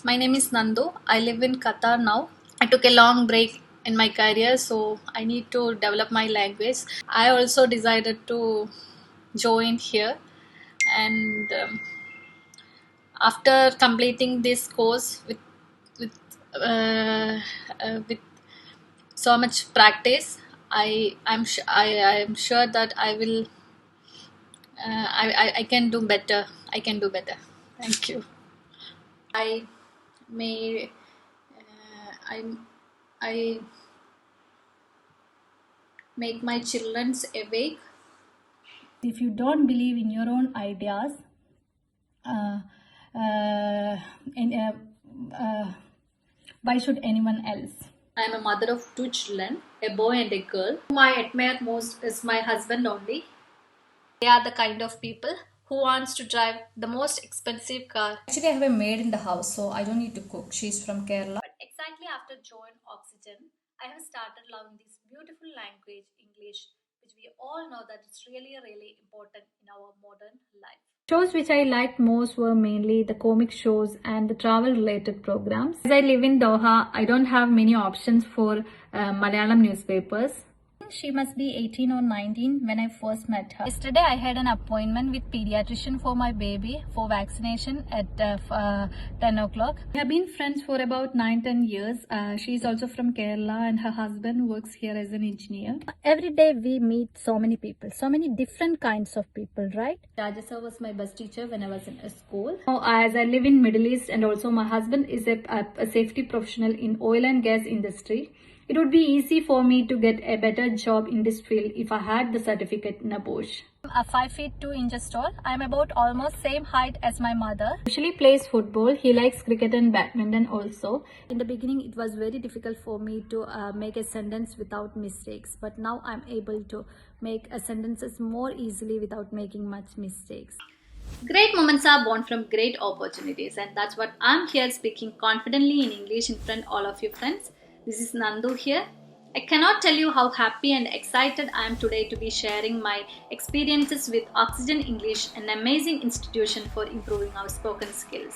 My name is Nandu. I live in Qatar now. I took a long break in my career, so I need to develop my language. I also decided to join here, and after completing this course with with so much practice, I am sure that I can do better. I can do better. Thank you. I may I I make my children's awake. If you don't believe in your own ideas, uh, uh, in, why should anyone else? I am a mother of two children, a boy and a girl. Whom I admire most is my husband only. They are the kind of people who wants to drive the most expensive car. Actually, I have a maid in the house, so I don't need to cook. She's from Kerala. But exactly after join Oxygen, I have started loving this beautiful language, English, which we all know that it's really important in our modern life. Shows which I liked most were mainly the comic shows and the travel related programs. As I live in Doha, I don't have many options for Malayalam newspapers. She must be 18 or 19 when I first met her. Yesterday I had an appointment with pediatrician for my baby for vaccination at 10 o'clock. We have been friends for about 9-10 years. She is also from Kerala and her husband works here as an engineer. Every day we meet so many people, so many different kinds of people, right? Rajasa was my bus teacher when I was in a school. Now, as I live in Middle East and also my husband is a safety professional in oil and gas industry. It would be easy for me to get a better job in this field if I had the certificate in a Bosch. I'm 5 feet 2 inches tall. I'm about almost same height as my mother. Usually plays football. He likes cricket and badminton also. In the beginning, it was very difficult for me to make a sentence without mistakes. But now I'm able to make a sentences more easily without making much mistakes. Great moments are born from great opportunities, and that's what I'm here speaking confidently in English in front of all of you friends. This is Nandu here. I cannot tell you how happy and excited I am today to be sharing my experiences with Oxygen English, an amazing institution for improving our spoken skills.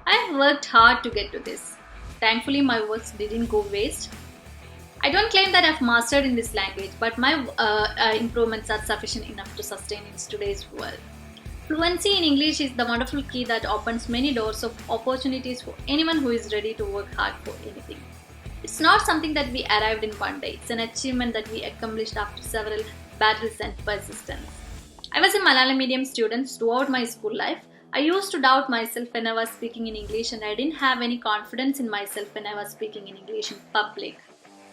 I have worked hard to get to this. Thankfully, my works didn't go waste. I don't claim that I've mastered in this language, but my improvements are sufficient enough to sustain in today's world. Fluency in English is the wonderful key that opens many doors of opportunities for anyone who is ready to work hard for anything. It's not something that we arrived in one day, it's an achievement that we accomplished after several battles and persistence. I was a Malayalam medium student throughout my school life. I used to doubt myself when I was speaking in English, and I didn't have any confidence in myself when I was speaking in English in public.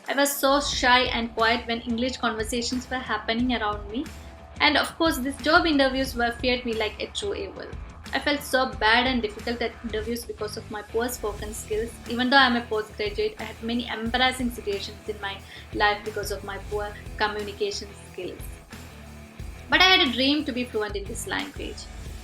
I was so shy and quiet when English conversations were happening around me, and of course, these job interviews were feared me like a true evil. I felt so bad and difficult at interviews because of my poor spoken skills. Even though I'm a postgraduate, I had many embarrassing situations in my life because of my poor communication skills. But I had a dream to be fluent in this language.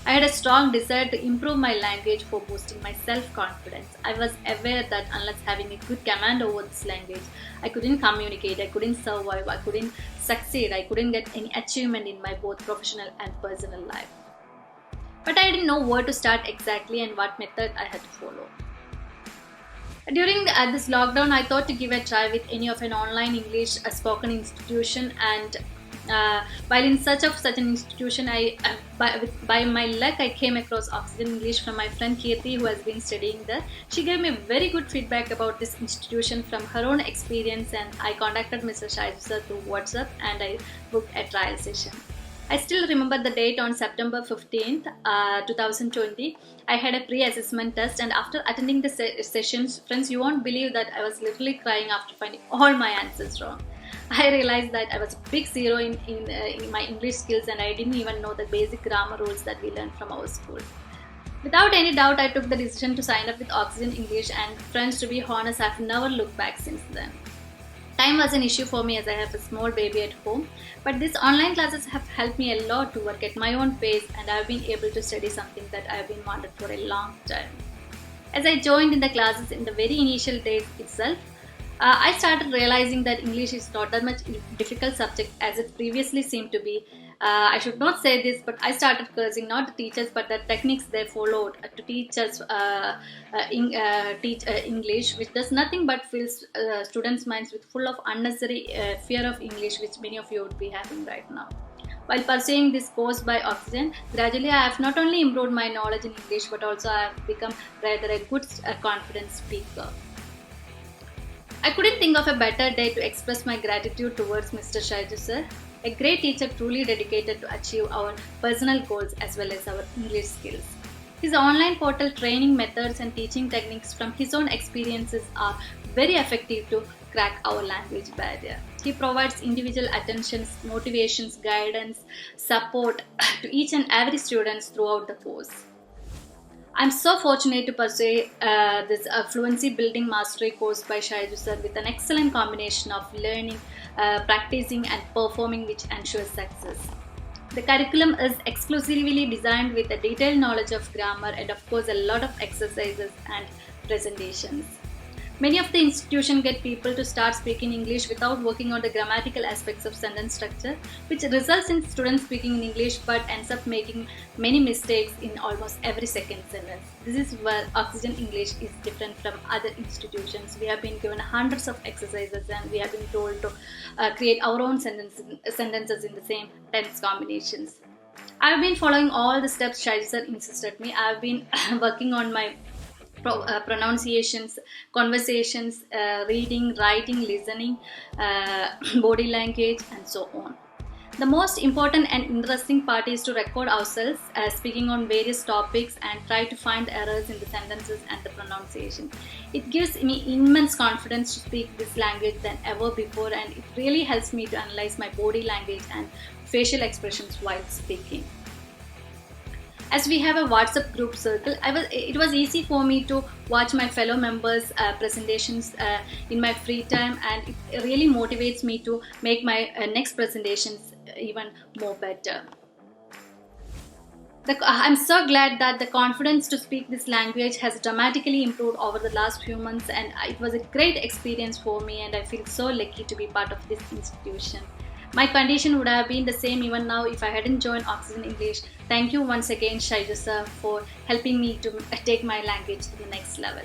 I had a strong desire to improve my language for boosting my self confidence. I was aware that unless having a good command over this language, I couldn't communicate, I couldn't survive, I couldn't succeed, I couldn't get any achievement in my both professional and personal life. But I didn't know where to start exactly and what method I had to follow. During this lockdown, I thought to give a try with any of an online English spoken institution, and while in search of such an institution, by my luck, I came across Oxygen English from my friend Kirti, who has been studying there. She gave me very good feedback about this institution from her own experience, and I contacted Mr. Shaiza through WhatsApp and I booked a trial session. I still remember the date on September 15th, 2020. I had a pre assessment test, and after attending the sessions, friends, you won't believe that I was literally crying after finding all my answers wrong. I realized that I was a big zero in my English skills, and I didn't even know the basic grammar rules that we learned from our school. Without any doubt, I took the decision to sign up with Oxygen English, and friends, to be honest, I've never looked back since then. Time was an issue for me as I have a small baby at home, but these online classes have helped me a lot to work at my own pace, and I've been able to study something that I've been wanted for a long time. As I joined in the classes in the very initial days itself, I started realizing that English is not that much difficult subject as it previously seemed to be. I should not say this, but I started cursing not the teachers but the techniques they followed to teach us teach English, which does nothing but fills students' minds with full of unnecessary fear of English, which many of you would be having right now. While pursuing this course by Oxygen, gradually I have not only improved my knowledge in English but also I have become rather a good confident speaker. I couldn't think of a better day to express my gratitude towards Mr. Shaiju sir, a great teacher truly dedicated to achieve our personal goals as well as our English skills. His online portal training methods and teaching techniques from his own experiences are very effective to crack our language barrier. He provides individual attentions, motivations, guidance, support to each and every student throughout the course. I'm so fortunate to pursue this fluency building mastery course by Shaiju sir with an excellent combination of learning, practicing and performing, which ensures success. The curriculum is exclusively designed with a detailed knowledge of grammar and of course a lot of exercises and presentations. Many of the institutions get people to start speaking English without working on the grammatical aspects of sentence structure, which results in students speaking in English but ends up making many mistakes in almost every second sentence. This is where Oxygen English is different from other institutions. We have been given hundreds of exercises and we have been told to create our own sentences in the same tense combinations. I have been following all the steps Shaiju sir insisted me. I have been working on my pronunciations, conversations, reading, writing, listening, body language, and so on. The most important and interesting part is to record ourselves speaking on various topics and try to find errors in the sentences and the pronunciation. It gives me immense confidence to speak this language than ever before, and it really helps me to analyze my body language and facial expressions while speaking. As we have a WhatsApp group circle, it was easy for me to watch my fellow members' presentations in my free time, and it really motivates me to make my next presentations even more better. I'm so glad that the confidence to speak this language has dramatically improved over the last few months, and it was a great experience for me, and I feel so lucky to be part of this institution. My condition would have been the same even now if I hadn't joined Oxygen English. Thank you once again, Shaiju sir, for helping me to take my language to the next level.